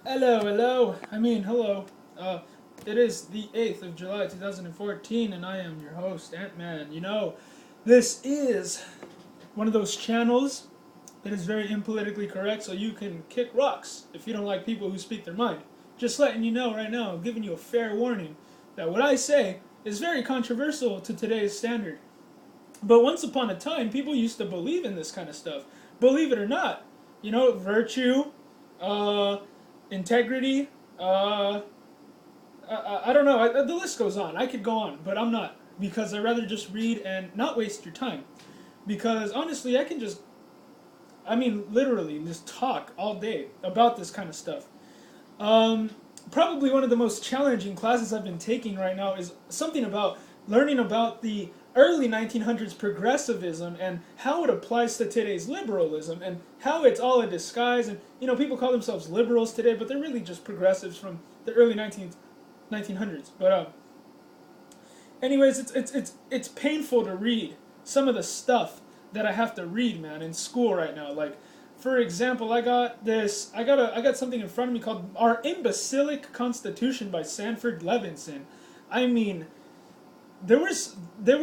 Hello. Hello. Uh, it is the 8th of July 2014, and I am your host, Ant-Man. This is one of those channels that is very impolitically correct, so you can kick rocks if you don't like people who speak their mind. Just letting you know right now, giving you a fair warning that what I say is very controversial to today's standard. But once upon a time, people used to believe in this kind of stuff. Believe it or not, virtue, uh, integrity. I don't know. The list goes on. I could go on, but I'm not because I rather just read and not waste your time. Because honestly, literally, just talk all day about this kind of stuff. Um, Probably one of the most challenging classes I've been taking right now is something about learning about the early 1900s progressivism and how it applies to today's liberalism and how it's all a disguise. And people call themselves liberals today, but they're really just progressives from the early 1900s. But anyways, it's painful to read some of the stuff that I have to read, man, in school right now. Like, for example, I got something in front of me called Our Imbecilic Constitution by Sanford Levinson. I mean, there was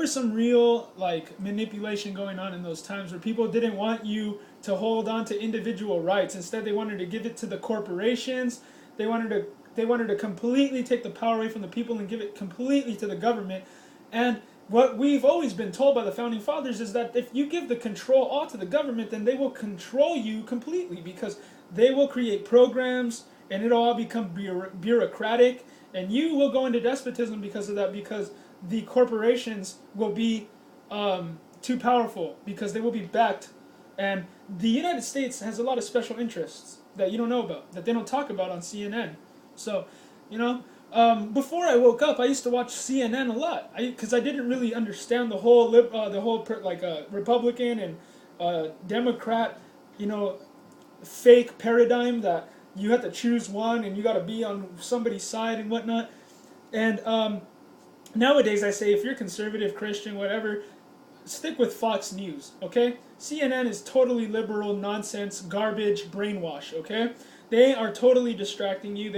some real like manipulation going on in those times where people didn't want you to hold on to individual rights. Instead, they wanted to give it to the corporations. They wanted to completely take the power away from the people and give it completely to the government. And what we've always been told by the founding fathers is that if you give the control all to the government, then they will control you completely because they will create programs and it'll all become bureaucratic and you will go into despotism because of that, because the corporations will be too powerful because they will be backed. And the United States has a lot of special interests that you don't know about, that they don't talk about on CNN. So, before I woke up, I used to watch CNN a lot because I didn't really understand the whole Republican and Democrat, fake paradigm that you have to choose one and you got to be on somebody's side and whatnot. And nowadays, I say if you're conservative, Christian, whatever, stick with Fox News, okay? CNN is totally liberal nonsense, garbage, brainwash, okay? They are totally distracting you.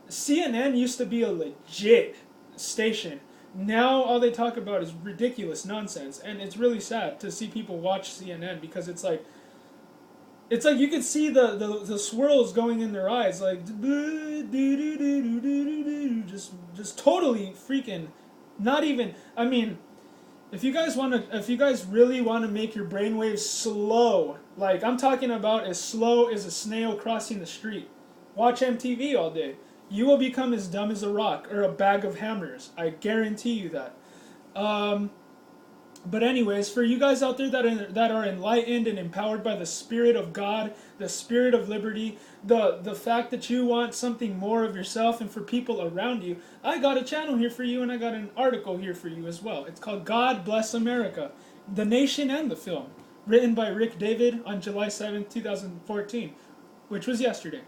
CNN used to be a legit station. Now all they talk about is ridiculous nonsense, and it's really sad to see people watch CNN because it's like you can see the swirls going in their eyes, like just totally freaking, not even. If you guys really want to make your brainwaves slow, like I'm talking about as slow as a snail crossing the street, watch MTV all day. You will become as dumb as a rock or a bag of hammers. I guarantee you that. But anyways, for you guys out there that are enlightened and empowered by the Spirit of God, the Spirit of liberty, the fact that you want something more of yourself and for people around you, I got a channel here for you and I got an article here for you as well. It's called God Bless America, the Nation and the Film, written by Rick David on July 7th, 2014, which was yesterday.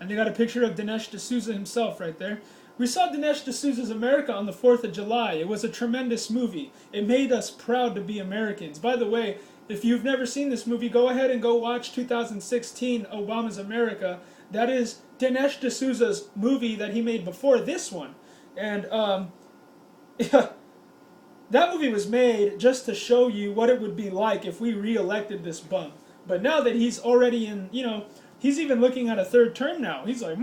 And they got a picture of Dinesh D'Souza himself right there. We saw Dinesh D'Souza's America on the 4th of July. It was a tremendous movie. It made us proud to be Americans. By the way, if you've never seen this movie, go ahead and go watch 2016 Obama's America. That is Dinesh D'Souza's movie that he made before this one. And yeah, that movie was made just to show you what it would be like if we re-elected this bum. But now that he's already in, he's even looking at a third term now. He's like,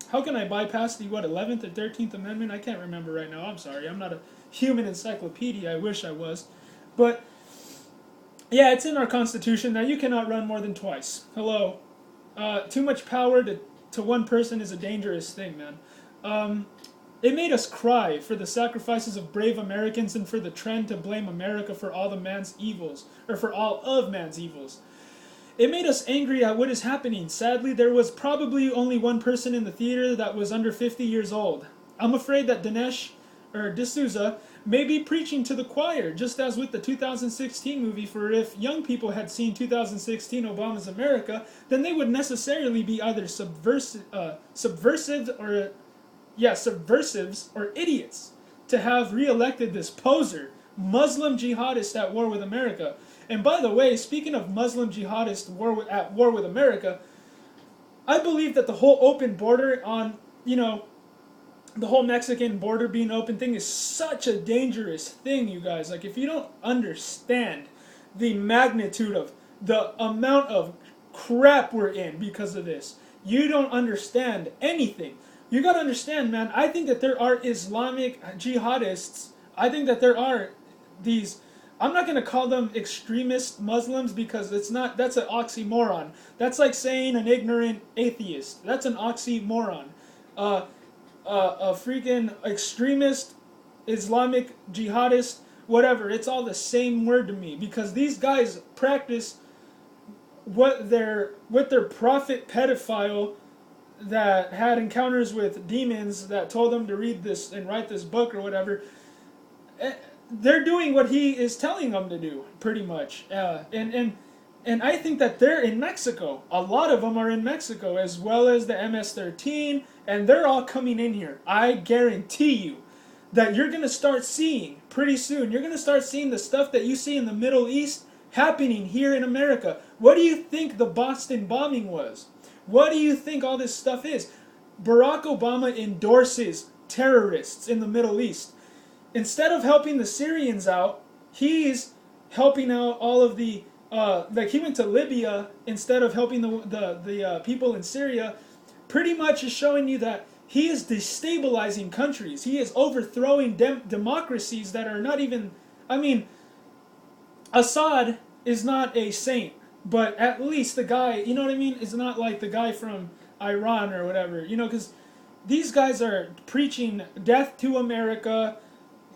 how can I bypass the 11th or 13th Amendment? I can't remember right now. I'm sorry. I'm not a human encyclopedia. I wish I was. But yeah, it's in our Constitution that you cannot run more than twice. Hello. Too much power to one person is a dangerous thing, man. It made us cry for the sacrifices of brave Americans and for the trend to blame America for all of man's evils. It made us angry at what is happening. Sadly, there was probably only one person in the theater that was under 50 years old. I'm afraid that Dinesh D'Souza may be preaching to the choir, just as with the 2016 movie, for if young people had seen 2016 Obama's America, then they would necessarily be either subversives or idiots to have re-elected this poser, Muslim jihadist at war with America. And by the way, speaking of Muslim jihadists at war with America, I believe that the whole open border on, the whole Mexican border being open thing is such a dangerous thing, you guys. Like, if you don't understand the magnitude of the amount of crap we're in because of this, you don't understand anything. You gotta understand, man. I think that there are Islamic jihadists. I think that there are these. I'm not gonna call them extremist Muslims because it's not. That's an oxymoron. That's like saying an ignorant atheist. That's an oxymoron. A freaking extremist, Islamic jihadist, whatever. It's all the same word to me because these guys practice what their prophet pedophile that had encounters with demons that told them to read this and write this book or whatever. They're doing what he is telling them to do, pretty much. And I think that they're in Mexico. A lot of them are in Mexico, as well as the MS-13, and they're all coming in here. I guarantee you that you're going to start seeing, pretty soon, you're going to start seeing the stuff that you see in the Middle East happening here in America. What do you think the Boston bombing was? What do you think all this stuff is? Barack Obama endorses terrorists in the Middle East. Instead of helping the Syrians out, he's helping out all of the like he went to Libya instead of helping the people in Syria. Pretty much is showing you that he is destabilizing countries. He is overthrowing democracies that are not even. I mean, Assad is not a saint, but at least the guy, you know what I mean, is not like the guy from Iran or whatever. Because these guys are preaching death to America.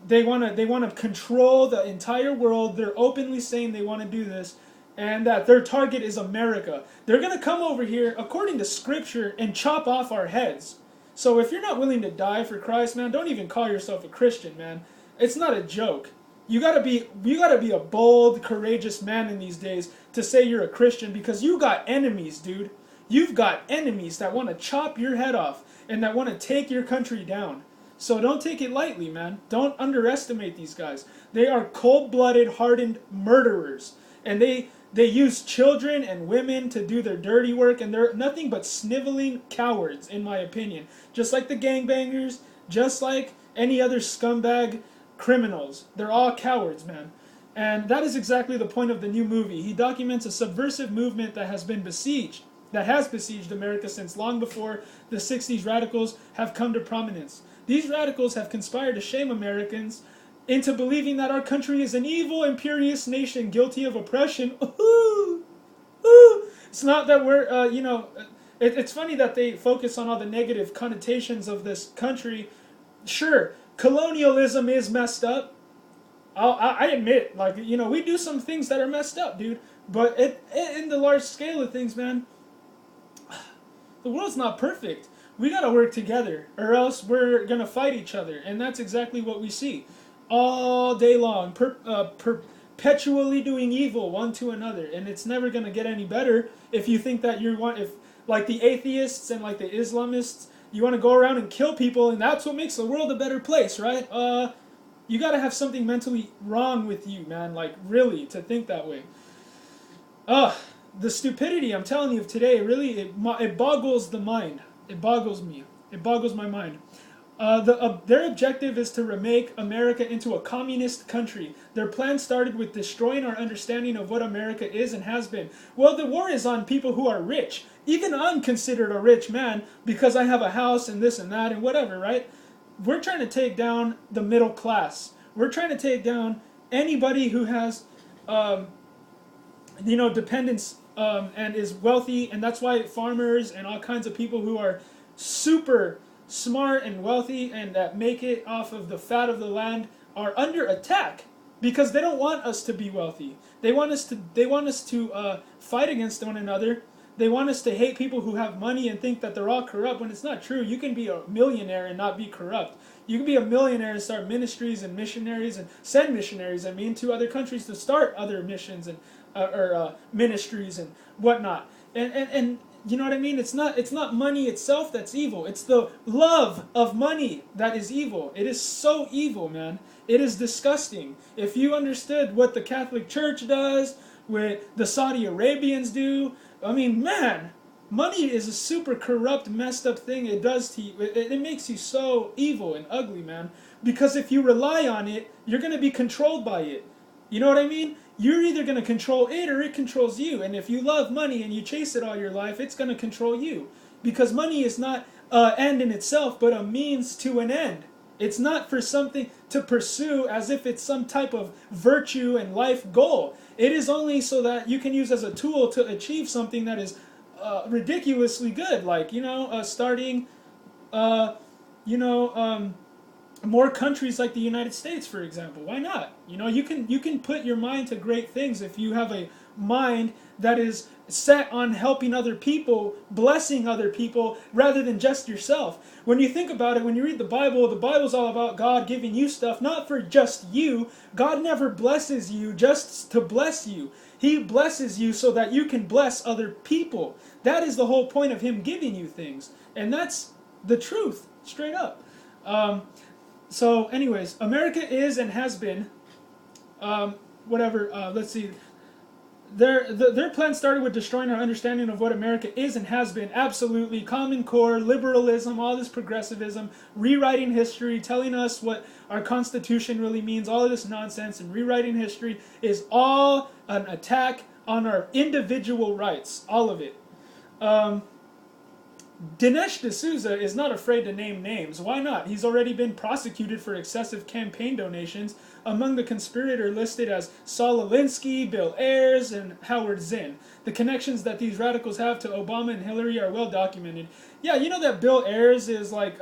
They want to control the entire world. They're openly saying they want to do this, and that their target is America. They're going to come over here, according to Scripture, and chop off our heads. So if you're not willing to die for Christ, man, don't even call yourself a Christian, man. It's not a joke. You gotta be a bold, courageous man in these days to say you're a Christian because you got enemies, dude. You've got enemies that want to chop your head off and that want to take your country down. So don't take it lightly, man. Don't underestimate these guys. They are cold-blooded, hardened murderers. And they use children and women to do their dirty work, and they're nothing but sniveling cowards, in my opinion. Just like the gangbangers, just like any other scumbag criminals. They're all cowards, man. And that is exactly the point of the new movie. He documents a subversive movement that has besieged America since long before the 60s radicals have come to prominence. These radicals have conspired to shame Americans into believing that our country is an evil, imperious nation guilty of oppression. Ooh, ooh. It's not that we're, it's funny that they focus on all the negative connotations of this country. Sure, colonialism is messed up. I admit, we do some things that are messed up, dude. But in the large scale of things, man, the world's not perfect. We gotta work together, or else we're gonna fight each other, and that's exactly what we see all day long, perpetually doing evil one to another, and it's never gonna get any better if you think that if like the atheists and like the Islamists, you want to go around and kill people, and that's what makes the world a better place, right? You gotta have something mentally wrong with you, man. Like really, to think that way. The stupidity I'm telling you of today really it boggles the mind. It boggles me. It boggles my mind. Their objective is to remake America into a communist country. Their plan started with destroying our understanding of what America is and has been. Well, the war is on people who are rich. Even I'm considered a rich man because I have a house and this and that and whatever, right? We're trying to take down the middle class. We're trying to take down anybody who has, dependents and is wealthy, and that's why farmers and all kinds of people who are super smart and wealthy and that make it off of the fat of the land are under attack because they don't want us to be wealthy. They want us to fight against one another. They want us to hate people who have money and think that they're all corrupt when it's not true. You can be a millionaire and not be corrupt. You can be a millionaire and start ministries and missionaries and send missionaries, to other countries to start other missions and or ministries and whatnot. And you know what I mean? It's not money itself that's evil. It's the love of money that is evil. It is so evil, man. It is disgusting. If you understood what the Catholic Church does, what the Saudi Arabians do, man, money is a super corrupt, messed up thing. It does to you. It makes you so evil and ugly, man. Because if you rely on it, you're going to be controlled by it. You know what I mean? You're either going to control it or it controls you. And if you love money and you chase it all your life, it's going to control you. Because money is not an end in itself, but a means to an end. It's not for something to pursue as if it's some type of virtue and life goal. It is only so that you can use as a tool to achieve something that is ridiculously good. Like, starting, you know, more countries like the United States, for example. Why not? You can put your mind to great things if you have a mind that is set on helping other people, blessing other people, rather than just yourself. When you think about it, when you read the Bible's all about God giving you stuff, not for just you. God never blesses you just to bless you. He blesses you so that you can bless other people. That is the whole point of Him giving you things. And that's the truth, straight up. So anyways, America is and has been, let's see, their plan started with destroying our understanding of what America is and has been. Absolutely. Common Core, liberalism, all this progressivism, rewriting history, telling us what our Constitution really means, all of this nonsense, and rewriting history is all an attack on our individual rights. All of it. Dinesh D'Souza is not afraid to name names. Why not? He's already been prosecuted for excessive campaign donations. Among the conspirators listed as Saul Alinsky, Bill Ayers, and Howard Zinn. The connections that these radicals have to Obama and Hillary are well documented. Yeah, you know that Bill Ayers is like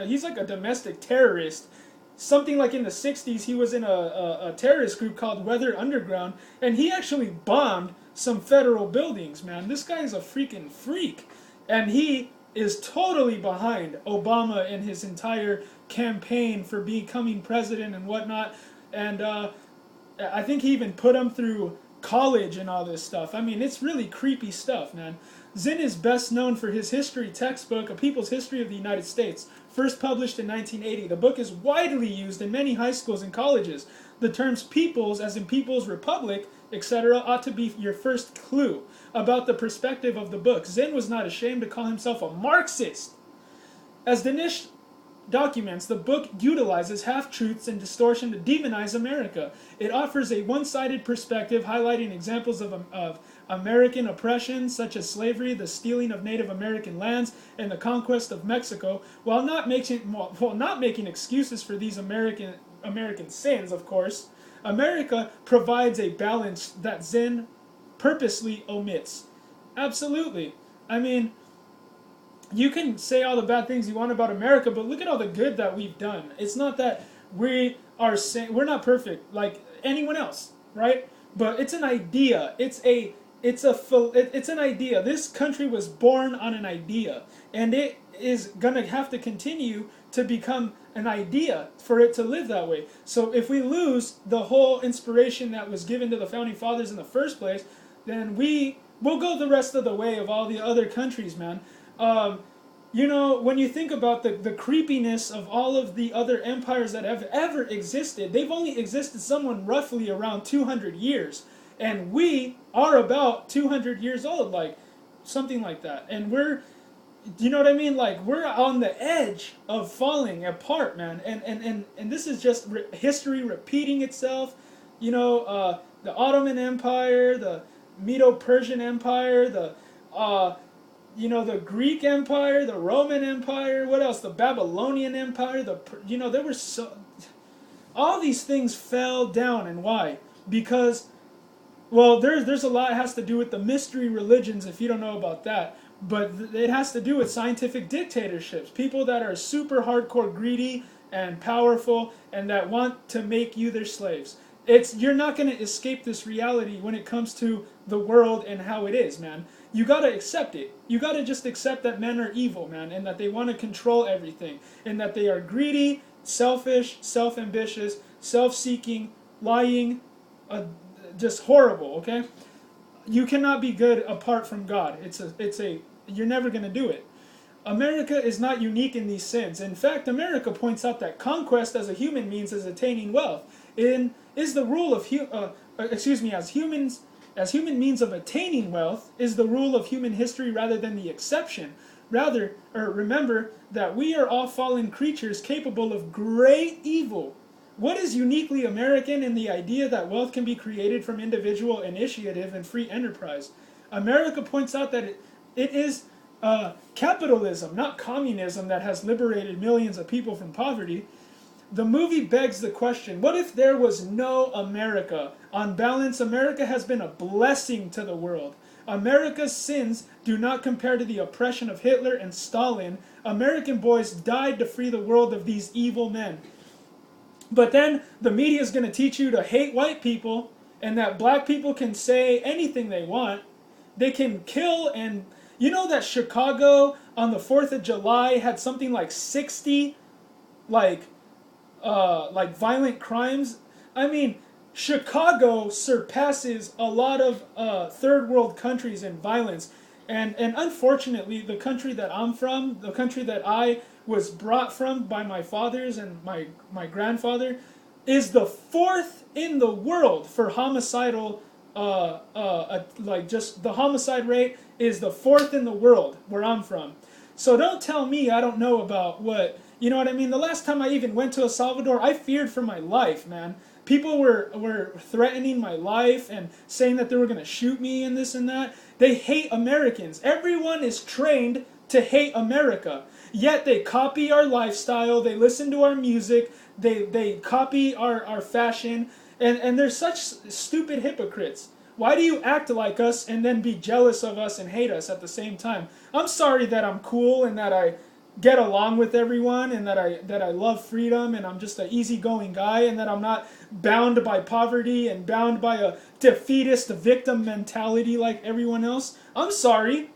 he's like a domestic terrorist. Something like in the 60s, he was in a terrorist group called Weather Underground, and he actually bombed some federal buildings, man. This guy is a freaking freak. And he is totally behind Obama and his entire campaign for becoming president and whatnot. And I think he even put him through college and all this stuff. I mean, it's really creepy stuff, man. Zinn is best known for his history textbook, A People's History of the United States, first published in 1980. The book is widely used in many high schools and colleges. The terms peoples, as in People's Republic, etc., ought to be your first clue about the perspective of the book. Zinn was not ashamed to call himself a Marxist. As Dinesh documents, the book utilizes half-truths and distortion to demonize America. It offers a one-sided perspective, highlighting examples of American oppression, such as slavery, the stealing of Native American lands, and the conquest of Mexico, while not making excuses for these American sins, of course. America provides a balance that Zinn purposely omits. Absolutely. I mean, you can say all the bad things you want about America, but look at all the good that we've done. It's not that we're not perfect like anyone else, right? But it's an idea. It's an idea. This country was born on an idea, and it is gonna have to continue to become an idea for it to live that way. So if we lose the whole inspiration that was given to the founding fathers in the first place, then we'll go the rest of the way of all the other countries, man. When you think about the creepiness of all of the other empires that have ever existed, they've only existed someone roughly around 200 years. And we are about 200 years old, like something like that. And you know what I mean? Like, we're on the edge of falling apart, man. And this is just history repeating itself. The Ottoman Empire, the Medo-Persian Empire, the Greek Empire, the Roman Empire, what else? The Babylonian Empire, there were all these things fell down. And why? Because, well, there's a lot that has to do with the mystery religions, if you don't know about that. But it has to do with scientific dictatorships. People that are super hardcore greedy and powerful and that want to make you their slaves. You're not going to escape this reality when it comes to the world and how it is, man. You got to accept it. You got to just accept that men are evil, man, and that they want to control everything, and that they are greedy, selfish, self-ambitious, self-seeking, lying, just horrible, okay? You cannot be good apart from God. You're never going to do it. America is not unique in these sins. In fact, America points out that conquest as a human means is attaining wealth. Is the rule of as humans as human means of attaining wealth is the rule of human history rather than the exception. Remember that we are all fallen creatures capable of great evil. What is uniquely American in the idea that wealth can be created from individual initiative and free enterprise? America points out that it is capitalism, not communism, that has liberated millions of people from poverty. The movie begs the question, what if there was no America? On balance, America has been a blessing to the world. America's sins do not compare to the oppression of Hitler and Stalin. American boys died to free the world of these evil men. But then the media is going to teach you to hate white people and that black people can say anything they want. They can kill, and you know that Chicago on the 4th of July had something like 60 like violent crimes. I mean, Chicago surpasses a lot of third world countries in violence. And unfortunately, the country that I'm from, the country that I was brought from by my fathers and my grandfather, is the 4th in the world for homicidal, just the homicide rate is the 4th in the world where I'm from. So don't tell me I don't know about what, you know what I mean? The last time I even went to El Salvador, I feared for my life, man. People were threatening my life and saying that they were going to shoot me and this and that. They hate Americans. Everyone is trained to hate America. Yet they copy our lifestyle, they listen to our music, they copy our fashion, and they're such stupid hypocrites. Why do you act like us and then be jealous of us and hate us at the same time? I'm sorry that I'm cool and that I get along with everyone and that I love freedom and I'm just an easygoing guy and that I'm not bound by poverty and bound by a defeatist victim mentality like everyone else. I'm sorry.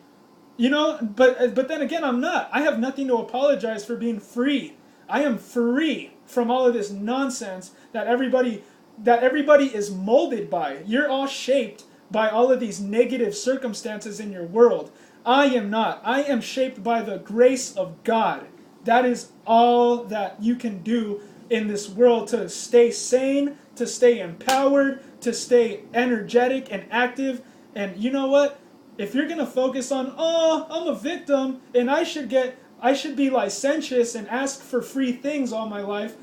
You know, but then again, I'm not. I have nothing to apologize for being free. I am free from all of this nonsense that everybody is molded by. You're all shaped by all of these negative circumstances in your world. I am not. I am shaped by the grace of God. That is all that you can do in this world to stay sane, to stay empowered, to stay energetic and active. And you know what? If you're going to focus on, oh, I'm a victim and I should be licentious and ask for free things all my life,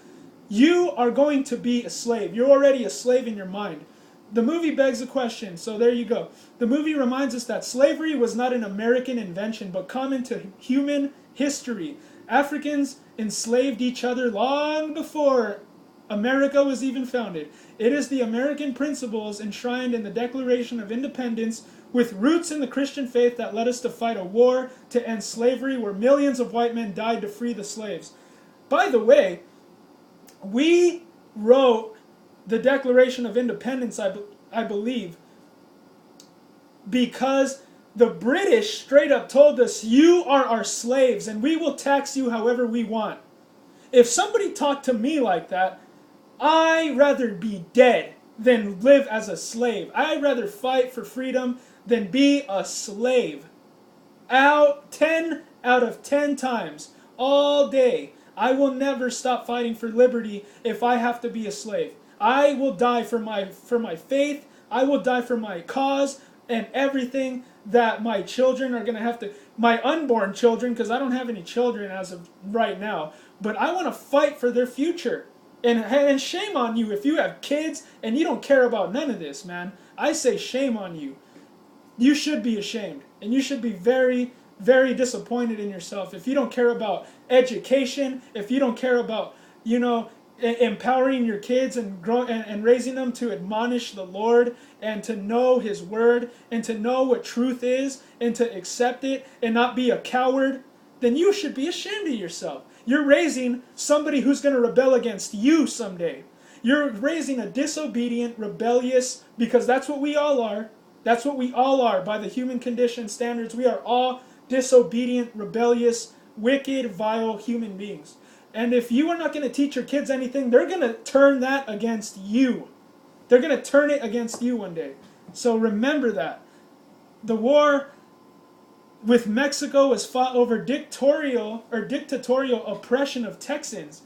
you are going to be a slave. You're already a slave in your mind. The movie begs the question, so there you go. The movie reminds us that slavery was not an American invention, but common to human history. Africans enslaved each other long before America was even founded. It is the American principles enshrined in the Declaration of Independence with roots in the Christian faith that led us to fight a war to end slavery where millions of white men died to free the slaves. By the way, we wrote the Declaration of Independence, I believe, because the British straight up told us, you are our slaves and we will tax you however we want. If somebody talked to me like that, I'd rather be dead than live as a slave. I'd rather fight for freedom than be a slave. 10 out of 10 times, all day, I will never stop fighting for liberty if I have to be a slave. I will die for my faith. I will die for my cause and everything that my children are going to have to, my unborn children, because I don't have any children as of right now, but I want to fight for their future. And shame on you if you have kids and you don't care about none of this, man. I say shame on you. You should be ashamed. And you should be very, very disappointed in yourself if you don't care about education, if you don't care about, empowering your kids and raising them to admonish the Lord and to know His Word and to know what truth is and to accept it and not be a coward, then you should be ashamed of yourself. You're raising somebody who's going to rebel against you someday. You're raising a disobedient, rebellious, because that's what we all are. That's what we all are by the human condition standards. We are all disobedient, rebellious, wicked, vile human beings. And if you are not going to teach your kids anything, they're going to turn that against you. They're going to turn it against you one day. So remember that. The war with Mexico was fought over dictatorial oppression of Texans.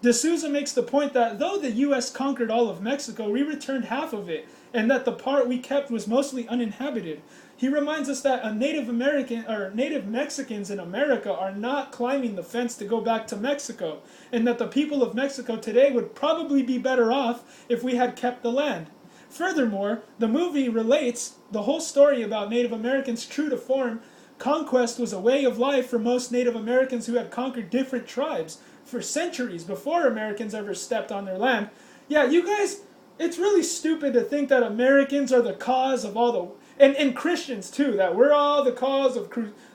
D'Souza makes the point that though the U.S. conquered all of Mexico, we returned half of it. and that the part we kept was mostly uninhabited. He reminds us that a Native American or Native Mexicans in America are not climbing the fence to go back to Mexico, and that the people of Mexico today would probably be better off if we had kept the land. Furthermore, the movie relates the whole story about Native Americans true to form. Conquest was a way of life for most Native Americans who had conquered different tribes for centuries before Americans ever stepped on their land. Yeah, you guys, it's really stupid to think that Americans are the cause of all the... And Christians too, that we're all the cause of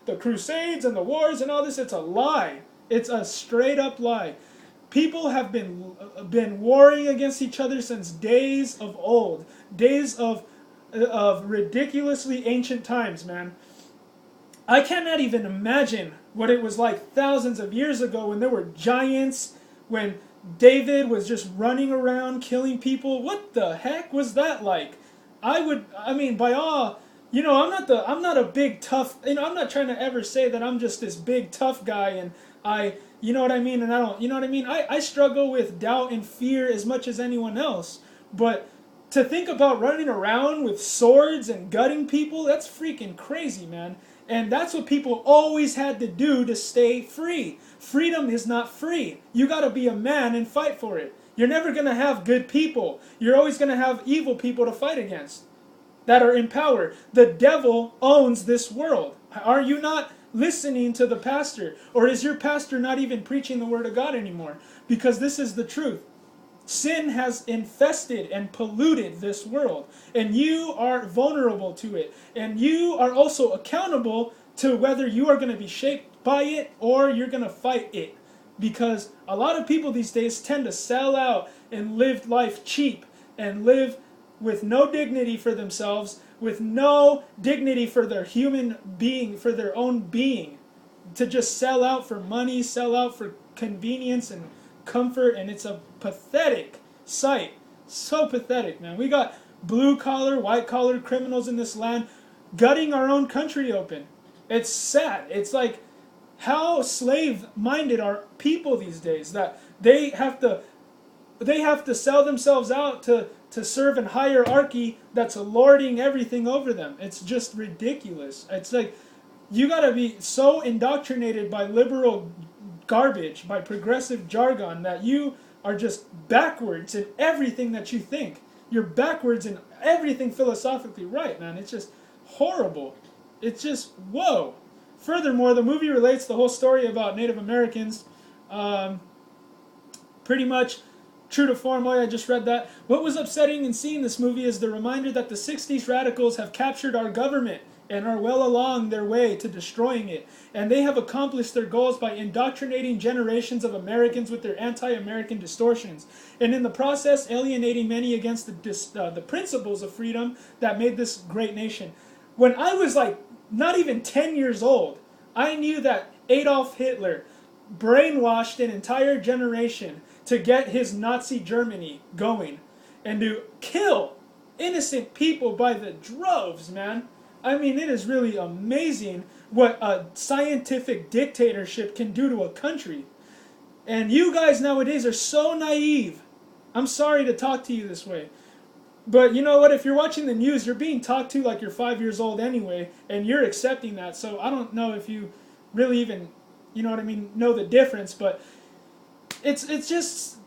the Crusades and the wars and all this. It's a lie. It's a straight up lie. People have been warring against each other since days of old. Days of ridiculously ancient times, man. I cannot even imagine what it was like thousands of years ago when there were giants, when David was just running around killing people. What the heck was that like? By all, I'm not a big tough, I'm not trying to ever say that I'm just this big tough guy and you know what I mean, and I don't, you know what I mean? I struggle with doubt and fear as much as anyone else, but to think about running around with swords and gutting people, that's freaking crazy, man. And that's what people always had to do to stay free. Freedom is not free. You gotta be a man and fight for it. You're never gonna have good people. You're always gonna have evil people to fight against that are in power. The devil owns this world. Are you not listening to the pastor? Or is your pastor not even preaching the word of God anymore? Because this is the truth. Sin has infested and polluted this world, and you are vulnerable to it, and you are also accountable to whether you are going to be shaped by it or you're going to fight it, because a lot of people these days tend to sell out and live life cheap and live with no dignity for themselves, with no dignity for their human being, for their own being, to just sell out for money, sell out for convenience and comfort, and it's a pathetic sight. So pathetic, man. We got blue-collar, white-collar criminals in this land gutting our own country open. It's sad. It's like, how slave-minded are people these days that they have to sell themselves out to serve in hierarchy that's lording everything over them. It's just ridiculous. It's like, you gotta be so indoctrinated by liberal garbage, by progressive jargon, that you are just backwards in everything that you think. You're backwards in everything philosophically right, man. It's just horrible. It's just, whoa. Furthermore, the movie relates the whole story about Native Americans. Pretty much true to form. I just read that. What was upsetting in seeing this movie is the reminder that the 60s radicals have captured our government and are well along their way to destroying it. And they have accomplished their goals by indoctrinating generations of Americans with their anti-American distortions, and in the process alienating many against the principles of freedom that made this great nation. When I was like not even 10 years old, I knew that Adolf Hitler brainwashed an entire generation to get his Nazi Germany going and to kill innocent people by the droves, man. I mean, it is really amazing what a scientific dictatorship can do to a country. And you guys nowadays are so naive. I'm sorry to talk to you this way. But you know what? If you're watching the news, you're being talked to like you're 5 years old anyway, and you're accepting that. So I don't know if you really even, you know what I mean, know the difference. But it's just...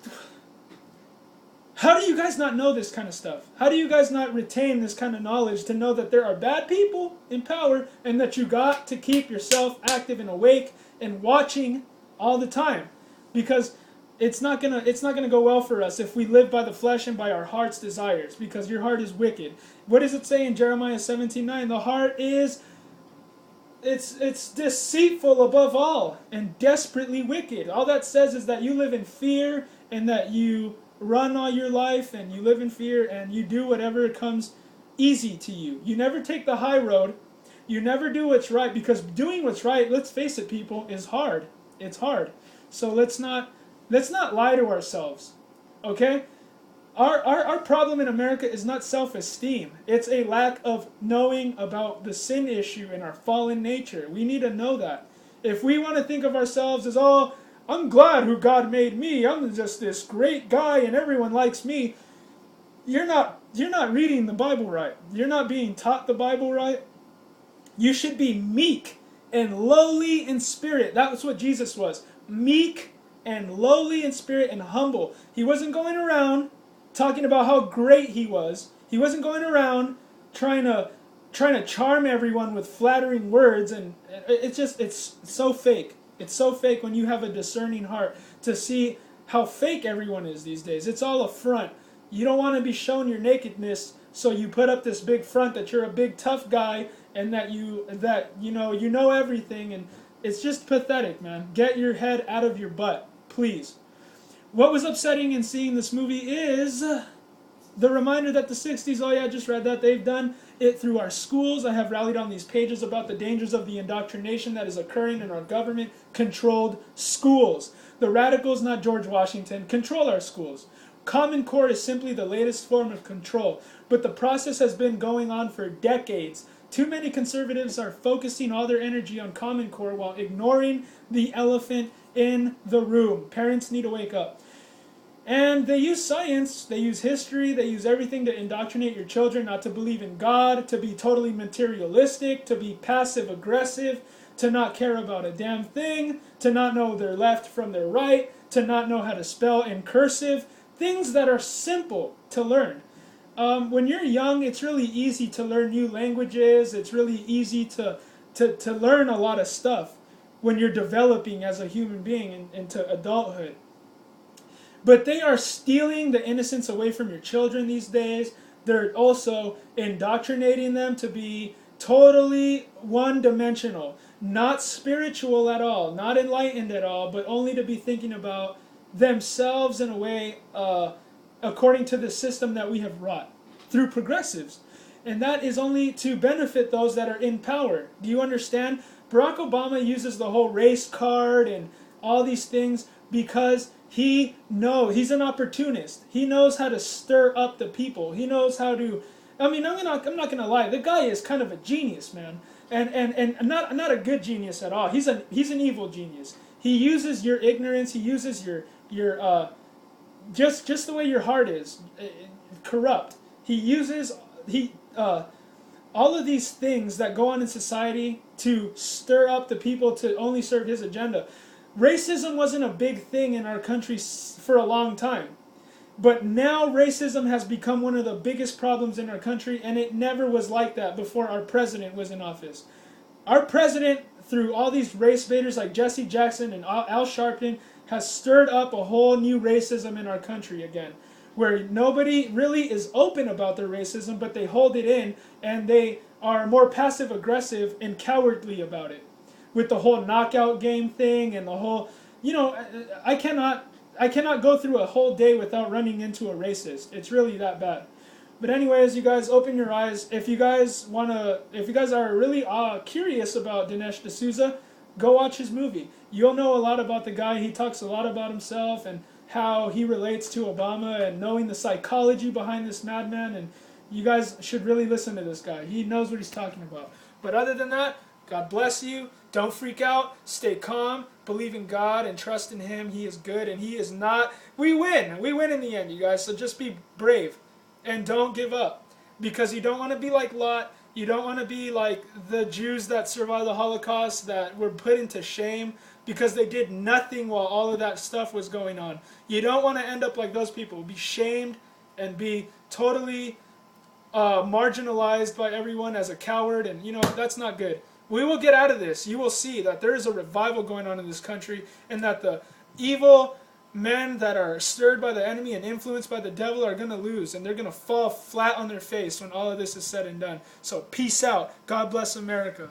How do you guys not know this kind of stuff? How do you guys not retain this kind of knowledge to know that there are bad people in power and that you got to keep yourself active and awake and watching all the time? Because it's not gonna go well for us if we live by the flesh and by our heart's desires, because your heart is wicked. What does it say in Jeremiah 17:9? The heart is it's deceitful above all and desperately wicked. All that says is that you live in fear and that you run all your life and you live in fear and you do whatever comes easy to you. You never take the high road. You never do what's right, because doing what's right, let's face it, people, is hard. It's hard. So let's not lie to ourselves. Okay? Our problem in America is not self-esteem. It's a lack of knowing about the sin issue and our fallen nature. We need to know that. If we want to think of ourselves as, oh, I'm glad who God made me, I'm just this great guy and everyone likes me, you're not you're not reading the Bible right. You're not being taught the Bible right. You should be meek and lowly in spirit. That was what Jesus was. Meek and lowly in spirit and humble. He wasn't going around talking about how great he was. He wasn't going around trying to charm everyone with flattering words, and it's so fake. It's so fake when you have a discerning heart to see how fake everyone is these days. It's all a front. You don't want to be shown your nakedness, so you put up this big front that you're a big tough guy and that you know everything, and it's just pathetic, man. Get your head out of your butt, please. What was upsetting in seeing this movie is the reminder that the 60s, oh yeah, I just read that, they've done it through our schools. I have rallied on these pages about the dangers of the indoctrination that is occurring in our government-controlled schools. The radicals, not George Washington, control our schools. Common Core is simply the latest form of control, but the process has been going on for decades. Too many conservatives are focusing all their energy on Common Core while ignoring the elephant in the room. Parents need to wake up. And they use science, they use history, they use everything to indoctrinate your children not to believe in God, to be totally materialistic, to be passive-aggressive, to not care about a damn thing, to not know their left from their right, to not know how to spell in cursive, things that are simple to learn. When you're young, it's really easy to learn new languages, it's really easy to learn a lot of stuff when you're developing as a human being into adulthood. But they are stealing the innocence away from your children these days. They're also indoctrinating them to be totally one-dimensional, not spiritual at all, not enlightened at all, but only to be thinking about themselves in a way according to the system that we have wrought through progressives. And that is only to benefit those that are in power. Do you understand? Barack Obama uses the whole race card and all these things because he knows, he's an opportunist. He knows how to stir up the people. He knows how to, I mean, I'm not going to lie. The guy is kind of a genius, man. And not a good genius at all. He's an evil genius. He uses your ignorance. He uses your just the way your heart is, corrupt. He uses, all of these things that go on in society to stir up the people to only serve his agenda. Racism wasn't a big thing in our country for a long time. But now racism has become one of the biggest problems in our country, and it never was like that before our president was in office. Our president, through all these race baiters like Jesse Jackson and Al Sharpton, has stirred up a whole new racism in our country again, where nobody really is open about their racism, but they hold it in, and they are more passive-aggressive and cowardly about it. With the whole knockout game thing and the whole, I cannot go through a whole day without running into a racist. It's really that bad. But anyways, you guys, open your eyes. If you guys are really curious about Dinesh D'Souza, go watch his movie. You'll know a lot about the guy. He talks a lot about himself and how he relates to Obama and knowing the psychology behind this madman. And you guys should really listen to this guy. He knows what he's talking about. But other than that, God bless you. Don't freak out. Stay calm. Believe in God and trust in Him. He is good and He is not. We win. We win in the end, you guys. So just be brave and don't give up. Because you don't want to be like Lot. You don't want to be like the Jews that survived the Holocaust that were put into shame because they did nothing while all of that stuff was going on. You don't want to end up like those people. Be shamed and be totally marginalized by everyone as a coward. And, that's not good. We will get out of this. You will see that there is a revival going on in this country and that the evil men that are stirred by the enemy and influenced by the devil are going to lose and they're going to fall flat on their face when all of this is said and done. So peace out. God bless America.